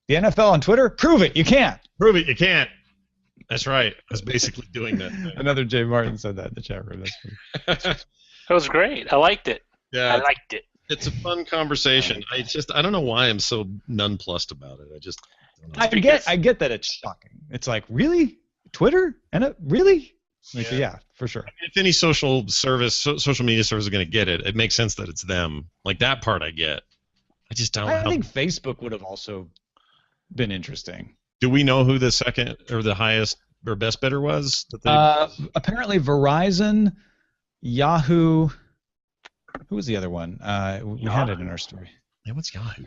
The NFL on Twitter? Prove it. You can't. Prove it. You can't. That's right. I was basically doing that thing. Another Jay Martin said that in the chat room. That's funny. That was great. I liked it. Yeah, I liked it. it's a fun conversation. I don't know why I'm so nonplussed about it. I just don't know. I get that it's shocking. It's like, really? Twitter? And really? Like, yeah, for sure. If any social media service is going to get it, it makes sense that it's them. Like that part I get. I just don't. I think Facebook would have also been interesting. Do we know who the second or the highest or best bidder was? Apparently Verizon, Yahoo. Who was the other one? We had it in our story. Yeah, what's Yahoo?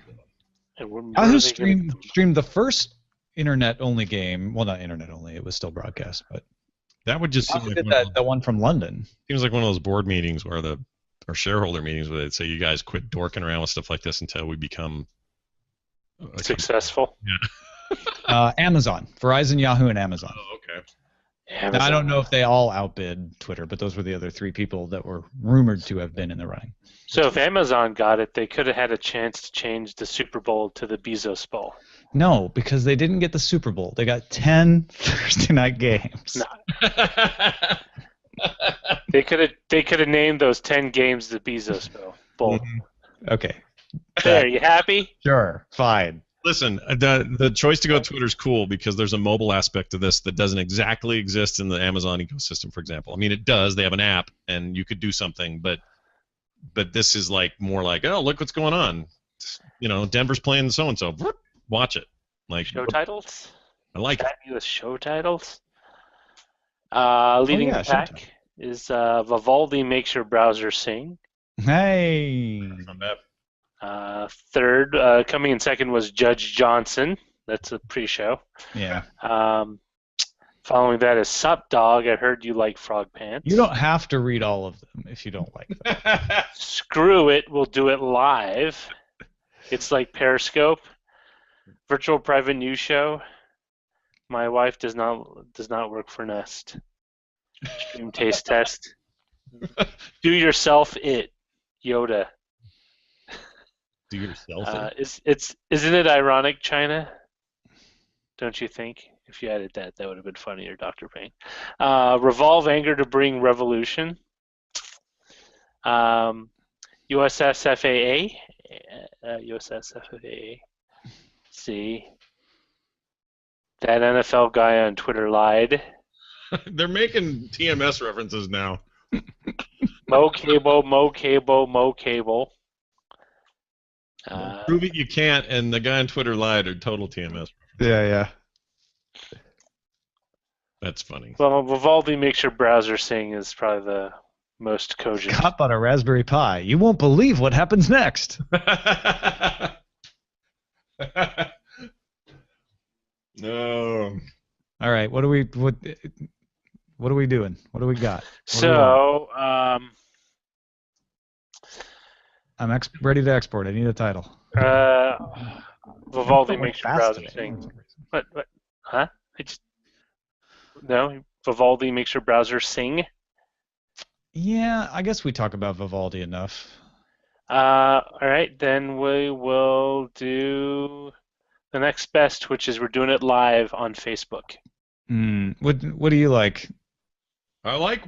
Yahoo streamed the first internet-only game. Well, not internet-only. It was still broadcast, but that would just seem like the one from London. Seems like one of those board meetings or shareholder meetings where they'd say, "You guys quit dorking around with stuff like this until we become successful." Yeah. Amazon, Verizon, Yahoo, and Amazon. Oh, okay. Now, I don't know if they all outbid Twitter, but those were the other three people that were rumored to have been in the running. So if Amazon got it, they could have had a chance to change the Super Bowl to the Bezos Bowl. No, because they didn't get the Super Bowl. They got 10 Thursday night games. No. They could have named those 10 games the Bezos Bowl. Mm-hmm. Okay. There, you happy? Sure. Fine. Listen, the choice to go Twitter is cool because there's a mobile aspect to this that doesn't exactly exist in the Amazon ecosystem, for example. I mean, it does. They have an app, and you could do something, but this is like more like, oh, look what's going on. You know, Denver's playing so-and-so. Watch it. Like show titles? I like it. With show titles? Leading the pack is Vivaldi Makes Your Browser Sing. Hey. Not bad. Third, coming in second was Judge Johnson. That's a pre-show. Yeah. Following that is Sup Dog. I heard you like Frog Pants. You don't have to read all of them if you don't like them. Screw it. We'll do it live. It's like Periscope. Virtual Private News Show. My wife does not work for Nest. Stream Taste Test. Do yourself it. Yoda. Do yourself it. Isn't it ironic, China? Don't you think? If you added that would have been funnier, Dr. Payne. Revolve anger to bring revolution. USS FAA. USS FAA. See. That NFL guy on Twitter lied. They're making TMS references now. Mo Cable. Prove it you can't, and the guy on Twitter lied, or total TMS. Yeah. That's funny. Well, Vivaldi Makes Your Browser Sing is probably the most cogent. Cup on a Raspberry Pi. You won't believe what happens next. No. All right. What are we doing? What do we got? I'm ready to export. I need a title. Vivaldi Makes Your Browser Sing. What? Huh? No. Vivaldi Makes Your Browser Sing. Yeah, I guess we talk about Vivaldi enough. All right, then we will do the next best, which is we're doing it live on Facebook. What do you like? I like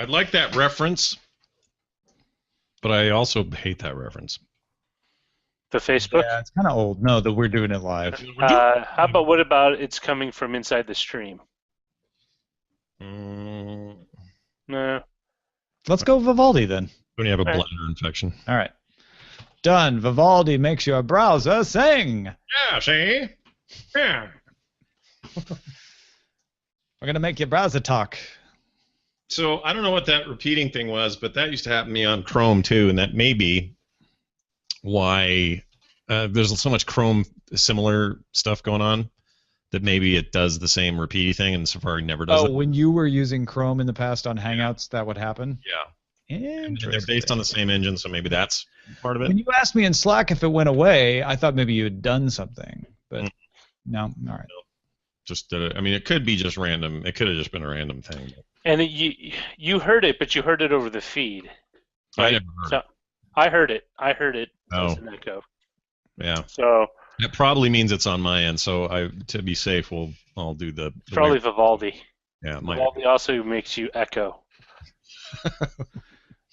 I'd like that reference, but I also hate that reference. The Facebook? Yeah, it's kind of old. No, that we're doing it live. What about it's coming from inside the stream? No. Let's go Vivaldi then. When you have a bladder infection. All right. Done. Vivaldi makes your browser sing. Yeah, see? Yeah. We're going to make your browser talk. So I don't know what that repeating thing was, but that used to happen to me on Chrome too, and that may be why there's so much Chrome similar stuff going on that maybe it does the same repeaty thing and Safari never does it. Oh, when you were using Chrome in the past on Hangouts, that would happen? Yeah. Interesting. And they're based on the same engine, so maybe that's part of it. When you asked me in Slack if it went away, I thought maybe you had done something, but no. All right. No. Just I mean, it could be just random. It could have just been a random thing. And you heard it, but you heard it over the feed. Right? I never heard it. I heard it. Oh. As an echo. Yeah. So That probably means it's on my end. So to be safe, I'll do the probably way. Vivaldi. Yeah, Vivaldi also makes you echo.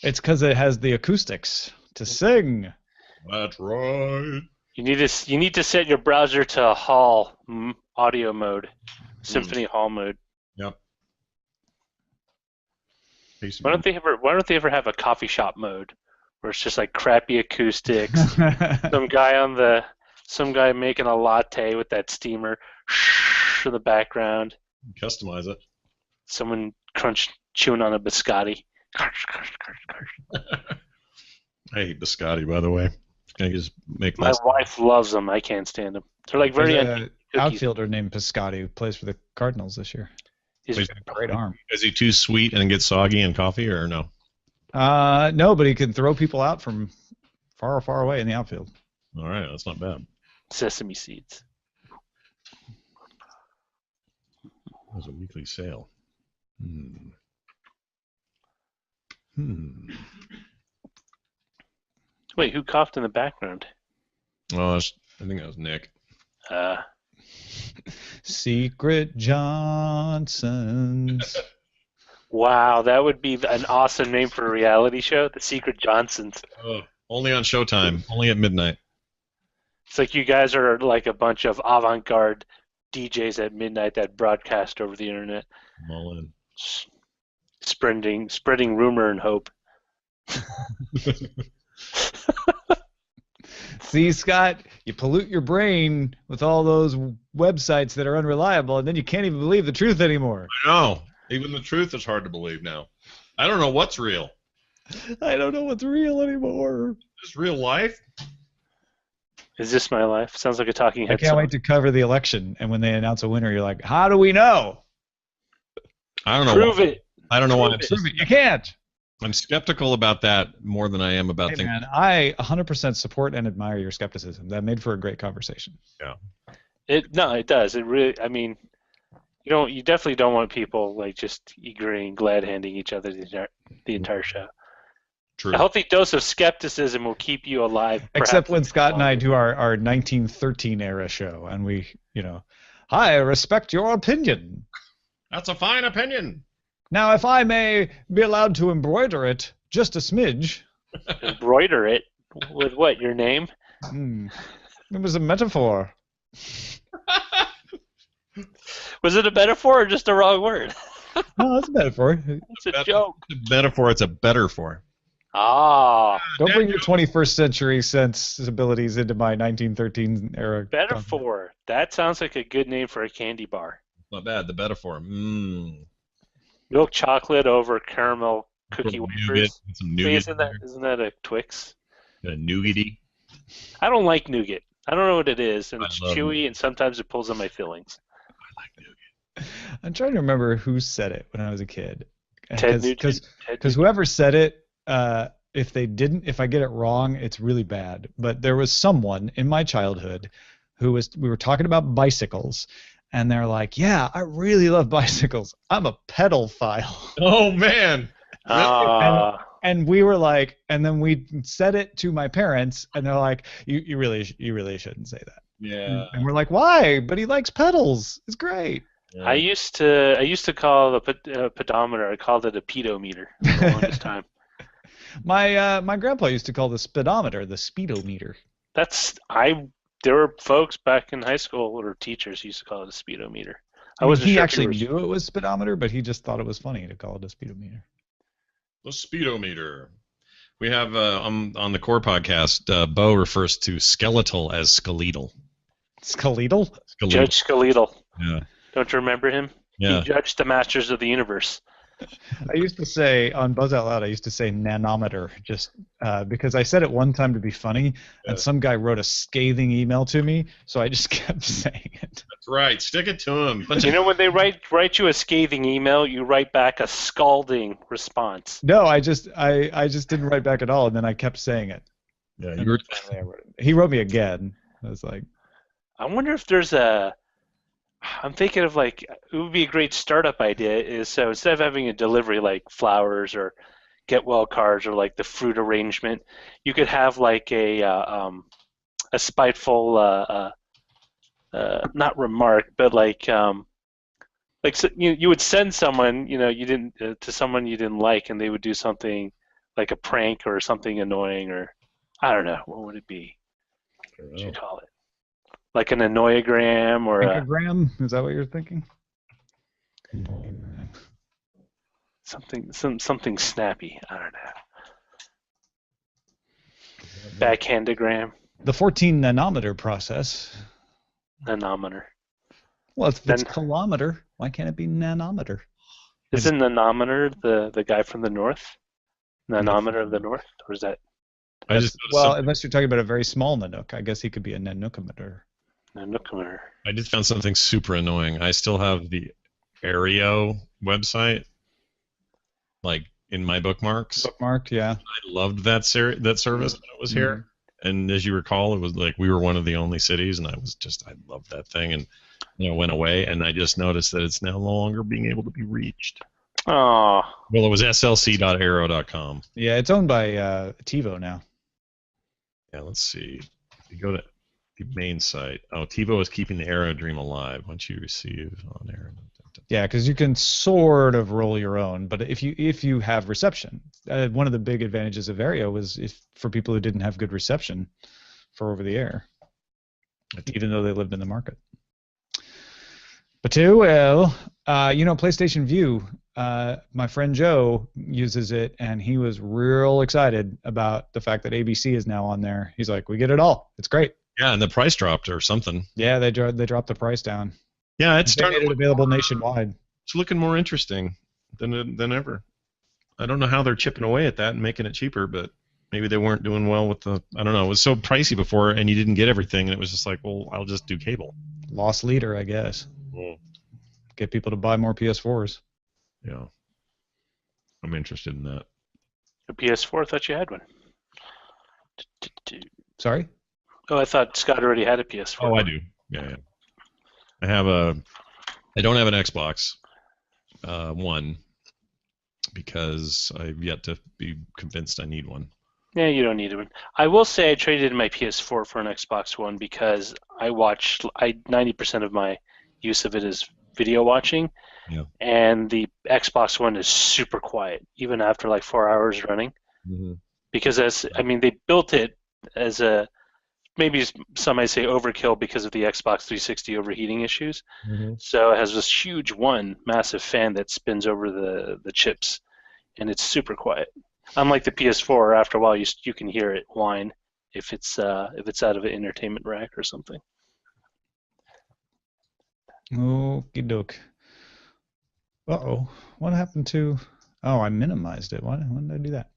It's because it has the acoustics to sing. That's right. You need to set your browser to Hall audio mode, Symphony Hall mode. Yep. Why don't they ever have a coffee shop mode where it's just like crappy acoustics, some guy making a latte with that steamer in the background, Customize it. someone chewing on a biscotti. I hate biscotti, by the way. Can I just make My wife loves them. I can't stand them. They're like very There's an outfielder named Piscotti who plays for the Cardinals this year. He's got a great arm. Is he too sweet and gets soggy in coffee, or no? No, but he can throw people out from far, far away in the outfield. All right, that's not bad. Sesame seeds. That was a weekly sale. Wait, who coughed in the background? Oh, I think that was Nick. Secret Johnsons. Wow, that would be an awesome name for a reality show, The Secret Johnsons. Oh, only on Showtime, only at midnight. It's like you guys are like a bunch of avant-garde DJs at midnight that broadcast over the internet. I'm all in. Spreading rumor and hope. See, Scott, you pollute your brain with all those websites that are unreliable, and then you can't even believe the truth anymore. I know. Even the truth is hard to believe now. I don't know what's real. I don't know what's real anymore. Is this real life? Is this my life? Sounds like a talking head I can't song. wait to cover the election, and when they announce a winner, you're like, how do we know? I don't know. Prove it. I don't know why. Prove it. You can't. I'm skeptical about that more than I am about Hey, things. man, I 100% support and admire your skepticism. That made for a great conversation. Yeah. It does. It really. I mean, you definitely don't want people like just agreeing, glad-handing each other the entire show. True. A healthy dose of skepticism will keep you alive. Except when Scott and I do our 1913 era show, and we, I respect your opinion. That's a fine opinion. Now, if I may be allowed to embroider it just a smidge. Embroider it? With what, your name? It was a metaphor. Was it a metaphor or just a wrong word? No, that's a metaphor. It's a joke. It's a metaphor. It's a better for. Ah. Don't bring your 21st century sensibilities into my 1913 era. Metaphor. That sounds like a good name for a candy bar. Not bad. The metaphor. Milk chocolate over caramel cookie wafers. Some nougat. Isn't that a Twix? A nougaty. I don't like nougat. I don't know what it is, and I it's love chewy, and sometimes it pulls on my fillings. I like nougat. I'm trying to remember who said it when I was a kid. Ted Nugent. Because whoever said it, if I get it wrong, it's really bad. But there was someone in my childhood we were talking about bicycles, and they're like, yeah, I really love bicycles. I'm a pedophile. Oh, man. And we were like, and then we said it to my parents, and they're like, you really shouldn't say that. Yeah. And we're like, why? But he likes pedals. It's great. Yeah. I used to call the pedometer. I called it a pedometer for the longest time. My grandpa used to call the speedometer the speedometer. There were folks back in high school or teachers who used to call it a speedometer. He actually knew it was speedometer, but he just thought it was funny to call it a speedometer. The speedometer. We have on the core podcast, Bo refers to skeletal as skeletal. Skeletal? Judge Skeletal. Yeah. Don't you remember him? Yeah. He judged the masters of the universe. I used to say on Buzz Out Loud, I used to say nanometer just because I said it one time to be funny, and some guy wrote a scathing email to me, so I just kept saying it. That's right. Stick it to him. When they write you a scathing email, you write back a scalding response. No, I just didn't write back at all, and then I kept saying it. Yeah, finally I wrote it. He wrote me again. I was like, I wonder if there's I'm thinking of it would be a great startup idea is so instead of having a delivery like flowers or get well cards or like the fruit arrangement. You could have like a spiteful not remark, but like so you would send someone you didn't to someone you didn't like, and they would do something like a prank or something annoying, or I don't know, what would it be? What would you call it? Like an annoyagram or a Anchogram? Is that what you're thinking? something snappy. I don't know. Backhandogram. The 14 nanometer process. Nanometer. Well, if it's kilometer, why can't it be nanometer? Isn't nanometer the guy from the north? Nanometer of the north? Or is that? I just Well, unless you're talking about a very small nanook, I guess he could be a nanookometer. Nanookometer. I just found something super annoying. I still have the Aereo website, like in my bookmarks. Bookmarked, yeah. I loved that service when it was here. And as you recall, it was like we were one of the only cities, and I loved that thing, and it went away, and I just noticed that it's now no longer being able to be reached. Oh. Well, it was slc.aero.com. Yeah, it's owned by TiVo now. Yeah, let's see. You go to the main site. Oh, TiVo is keeping the Aero dream alive. Once you receive on Aero. Yeah, because you can sort of roll your own, but if you have reception, one of the big advantages of Aereo was for people who didn't have good reception for over the air, even though they lived in the market. But PlayStation View. My friend Joe uses it, and he was real excited about the fact that ABC is now on there. He's like, "We get it all. It's great." Yeah, and the price dropped or something. Yeah, they dropped the price down. Yeah, it's made it available nationwide. It's looking more interesting than ever. I don't know how they're chipping away at that and making it cheaper, but maybe they weren't doing well with the. I don't know. It was so pricey before, and you didn't get everything, and it was just like, well, I'll just do cable. Lost leader, I guess. Well, get people to buy more PS4s. Yeah, I'm interested in that. A PS4? I thought you had one. Sorry? Oh, I thought Scott already had a PS4. Oh, I do. Yeah. I don't have an Xbox One because I've yet to be convinced I need one. Yeah, you don't need one. I will say I traded in my PS4 for an Xbox One because 90% of my use of it is video watching. Yeah. And the Xbox One is super quiet, even after like 4 hours running. Mm-hmm. Because they built it as maybe some might say overkill because of the Xbox 360 overheating issues. Mm-hmm. So it has this huge massive fan that spins over the chips, and it's super quiet. Unlike the PS4, after a while you can hear it whine if it's out of an entertainment rack or something. Okie doke. Uh-oh. What happened to... Oh, I minimized it. Why did I do that?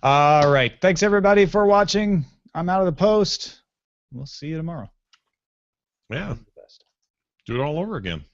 All right. Thanks, everybody, for watching. I'm out of the post. We'll see you tomorrow. Yeah. Do it all over again.